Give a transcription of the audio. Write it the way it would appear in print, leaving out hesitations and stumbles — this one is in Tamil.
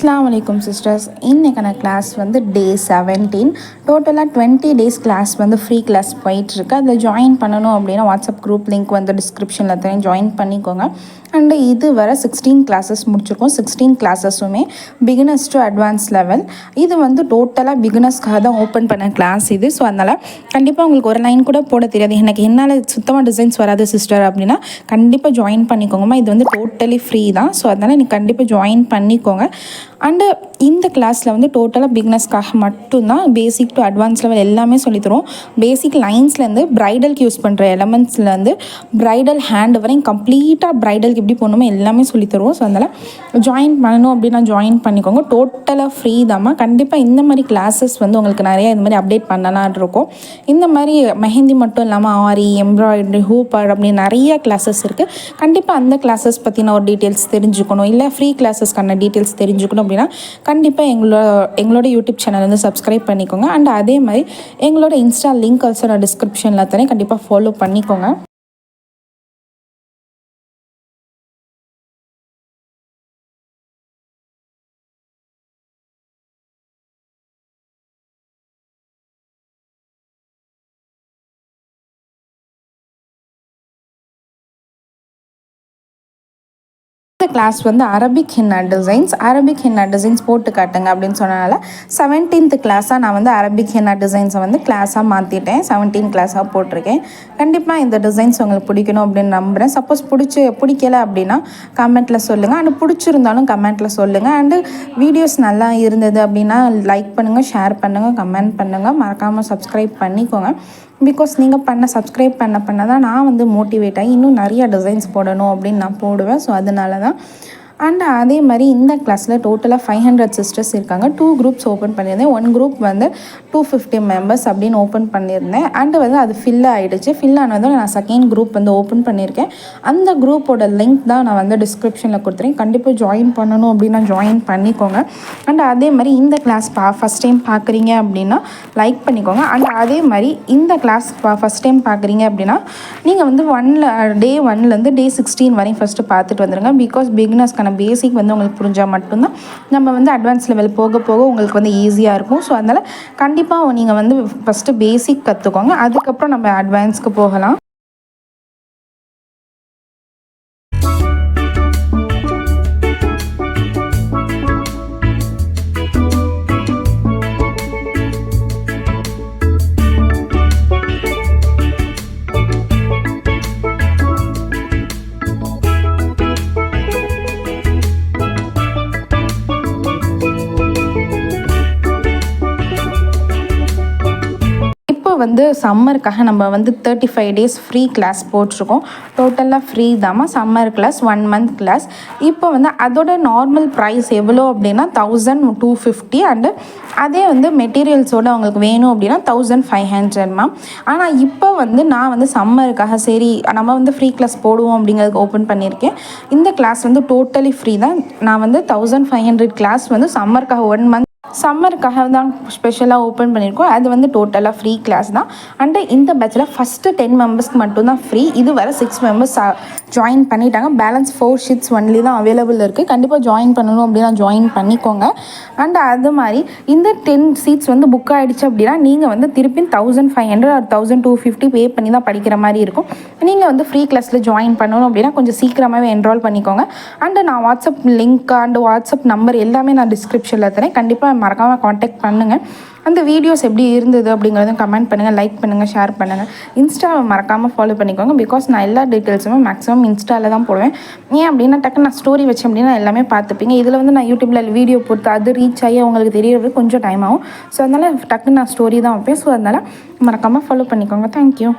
Assalamu Alaikum sisters. இன்னைக்கான கிளாஸ் வந்து டே 17. டோட்டலாக 20 டேஸ் கிளாஸ் வந்து ஃப்ரீ கிளாஸ் போயிட்டுருக்கு. அதில் ஜாயின் பண்ணணும் அப்படின்னா வாட்ஸ்அப் குரூப் லிங்க் வந்து டிஸ்கிரிப்ஷனில் தரேன், ஜாயின் பண்ணிக்கோங்க. அண்டு இது வர 16 கிளாஸஸ் முடிச்சிருக்கோம். 16 கிளாஸஸுமே பிகினர்ஸ் டு அட்வான்ஸ் லெவல். இது வந்து டோட்டலாக பிகினர்ஸ்க்காக தான் ஓப்பன் பண்ண கிளாஸ் இது. ஸோ அதனால் கண்டிப்பாக உங்களுக்கு ஒரு லைன் கூட போட தெரியாது, எனக்கு என்னால் சுத்தமாக டிசைன்ஸ் வராது சிஸ்டர் அப்படின்னா கண்டிப்பாக ஜாயின் பண்ணிக்கோங்கம்மா. இது வந்து டோட்டலி ஃப்ரீ தான். ஸோ அதனால் நீங்கள் கண்டிப்பாக ஜாயின் பண்ணிக்கோங்க. அண்டு இந்த கிளாஸில் வந்து டோட்டலாக பிகினர்ஸ்க்காக மட்டும்தான் பேசிக் டு அட்வான்ஸ் லெவல் எல்லாமே சொல்லித்தரோம். பேசிக் லைன்ஸ்லேருந்து ப்ரைடலுக்கு யூஸ் பண்ணுற எலமெண்ட்ஸ்லேருந்து ப்ரைடல் ஹேண்ட் வரையும் கம்ப்ளீட்டாக ப்ரைடலுக்கு எப்படி போடணுமோ எல்லாமே சொல்லித்தருவோம். ஸோ அதனால் ஜாயின் பண்ணணும் அப்படின்னா ஜாயின் பண்ணிக்கோங்க. டோட்டலாக ஃப்ரீ தாம்மா. கண்டிப்பாக இந்த மாதிரி கிளாஸஸ் வந்து உங்களுக்கு நிறையா இந்த மாதிரி அப்டேட் பண்ணலான் இருக்கும். இந்த மாதிரி மெஹந்தி மட்டும் இல்லாமல் ஆரி, எம்ப்ராய்டரி, ஹூப்பர் அப்படின்னு நிறைய கிளாஸஸ் இருக்குது. கண்டிப்பாக அந்த கிளாஸஸ் பற்றின ஒரு டீட்டெயில்ஸ் தெரிஞ்சுக்கணும், இல்லை ஃப்ரீ கிளாஸஸ்க்கான டீட்டெயில்ஸ் தெரிஞ்சுக்கணும் அப்படின்னா கண்டிப்பாக எங்களோட யூடியூப் சேனல் வந்து சப்ஸ்கிரைப் பண்ணிக்கோங்க. அண்ட் அதே மாதிரி எங்களோட இன்ஸ்டா லிங்க் ஆல்சோ நான் டிஸ்கிரிப்ஷனில் தரேன், கண்டிப்பாக ஃபாலோ பண்ணிக்கோங்க. கிளாஸ் வந்து அரபிக் ஹென்னா டிசைன்ஸ் போட்டு காட்டுங்க அப்படின்னு சொன்னனால 17th கிளாஸாக நான் வந்து அரபிக் ஹென்னா டிசைன்ஸை வந்து கிளாஸாக மாற்றிட்டேன். 17 கிளாஸாக போட்டிருக்கேன். கண்டிப்பாக இந்த டிசைன்ஸ் உங்களுக்கு பிடிக்கணும் அப்படின்னு நம்புகிறேன். சப்போஸ் பிடிக்கலை அப்படின்னா கமெண்ட்டில் சொல்லுங்கள். அண்ட் பிடிச்சிருந்தாலும் கமெண்ட்டில் சொல்லுங்கள். அண்டு வீடியோஸ் நல்லா இருந்தது அப்படின்னா லைக் பண்ணுங்கள், ஷேர் பண்ணுங்கள், கமெண்ட் பண்ணுங்கள். மறக்காமல் சப்ஸ்கிரைப் பண்ணிக்கோங்க. பிகாஸ் நீங்கள் சப்ஸ்கிரைப் பண்ண தான் நான் வந்து மோட்டிவேட் ஆகி இன்னும் நிறைய டிசைன்ஸ் போடணும் அப்படின்னு நான் போடுவேன். ஸோ அதனால தான். அண்ட் அதே மாதிரி இந்த கிளாஸில் டோட்டலாக 500 சிஸ்டர்ஸ் இருக்காங்க. 2 குரூப்ஸ் ஓப்பன் பண்ணியிருந்தேன். 1 குரூப் வந்து 250 மெம்பர்ஸ் அப்படின்னு ஓப்பன் பண்ணியிருந்தேன். அண்டு வந்து அது ஃபில் ஆகிடுச்சு. ஃபில் ஆனதும் நான் செகண்ட் குரூப் வந்து ஓப்பன் பண்ணியிருக்கேன். அந்த குரூப்போட லிங்க் தான் நான் வந்து டிஸ்கிரிப்ஷனில் கொடுத்துறேன். கண்டிப்பாக ஜாயின் பண்ணணும் அப்படின்னா ஜாயின் பண்ணிக்கோங்க. அண்ட் அதே மாதிரி இந்த கிளாஸ் ஃபஸ்ட் டைம் பார்க்குறீங்க அப்படின்னா லைக் பண்ணிக்கோங்க. அண்ட் அதே மாதிரி இந்த கிளாஸ் ஃபஸ்ட் டைம் பார்க்குறீங்க அப்படின்னா நீங்கள் வந்து டே 1லேருந்து டே 16 வரையும் ஃபஸ்ட்டு பார்த்துட்டு வந்துடுங்க. பிகாஸ் பிகினர்ஸ்க்கான பேசிக் வந்து உங்களுக்கு புரிஞ்சால் மட்டும்தான் நம்ம வந்து அட்வான்ஸ் லெவல் போக உங்களுக்கு வந்து ஈஸியாக இருக்கும். ஸோ அதனால் கண்டிப்பாக நீங்கள் வந்து ஃபஸ்ட்டு பேசிக் கற்றுக்கோங்க, அதுக்கப்புறம் நம்ம அட்வான்ஸ்க்கு போகலாம். வந்து சம்மருக்காக நம்ம வந்து 35 டேஸ் ஃப்ரீ கிளாஸ் போட்டிருக்கோம். டோட்டலாக ஃப்ரீ தாம்மா. Summer class 1 month class. இப்போ வந்து அதோட நார்மல் ப்ரைஸ் எவ்வளோ அப்படின்னா 1250. அண்டு அதே வந்து மெட்டீரியல்ஸோடு அவங்களுக்கு வேணும் அப்படின்னா 1500 மேம். ஆனால் இப்போ வந்து நான் வந்து சம்மருக்காக சரி நம்ம வந்து ஃப்ரீ கிளாஸ் போடுவோம் அப்படிங்கிறதுக்கு ஓப்பன் பண்ணியிருக்கேன். இந்த கிளாஸ் வந்து டோட்டலி ஃப்ரீ தான். நான் வந்து 1500 கிளாஸ் வந்து சம்மருக்காக 1 மந்த் சம்மருக்காக தான் ஸ்பெஷலாக ஓப்பன் பண்ணியிருக்கோம். அது வந்து டோட்டலாக ஃப்ரீ கிளாஸ் தான். அண்டு இந்த பேட்சில் ஃபஸ்ட்டு 10 மெம்பர்ஸ்க்கு மட்டும்தான் ஃப்ரீ. இது வர 6 மெம்பர்ஸ் ஜாயின் பண்ணிட்டாங்க. பேலன்ஸ் 4 ஷீட்ஸ் ஒன்லி தான் அவைலபிள் இருக்குது. கண்டிப்பாக ஜாயின் பண்ணணும் அப்படின்னா ஜாயின் பண்ணிக்கோங்க. அண்டு அது மாதிரி இந்த 10 சீட்ஸ் வந்து புக் ஆகிடுச்சு அப்படின்னா நீங்கள் வந்து திருப்பி 1500 or 1250 பே பண்ணி தான் படிக்கிற மாதிரி இருக்கும். நீங்கள் வந்து ஃப்ரீ கிளாஸில் ஜாயின் பண்ணணும் அப்படின்னா கொஞ்சம் சீக்கிரமாகவே என்ரோல் பண்ணிக்கோங்க. அண்டு நான் WhatsApp link and WhatsApp number எல்லாமே நான் டிஸ்கிரிப்ஷனில் தரேன். கண்டிப்பாக மறக்காமல் காண்டாக்ட் பண்ணுங்கள். அந்த வீடியோஸ் எப்படி இருந்தது அப்படிங்கிறதும் கமெண்ட் பண்ணுங்கள், லைக் பண்ணுங்கள், ஷேர் பண்ணுங்கள். இன்ஸ்டாவை மறக்காமல் ஃபாலோ பண்ணிக்கோங்க. பிகாஸ் நான் எல்லா டீட்டெயில்ஸுமே மேக்ஸிமம் இன்ஸ்டாவில் தான் போடுவேன். ஏன் அப்படின்னா டக்குன்னு நான் ஸ்டோரி வச்சேன் அப்படின்னா எல்லாமே பார்த்துப்பீங்க. இதில் வந்து நான் யூடியூப்பில் வீடியோ போட்டு அது ரீச் ஆகி அவங்களுக்கு தெரியறது கொஞ்சம் டைம் ஆகும். ஸோ அதனால் டக்குன்னு நான் ஸ்டோரி தான் வைப்பேன். ஸோ அதனால் மறக்காமல் ஃபாலோ பண்ணிக்கோங்க. தேங்க்யூ.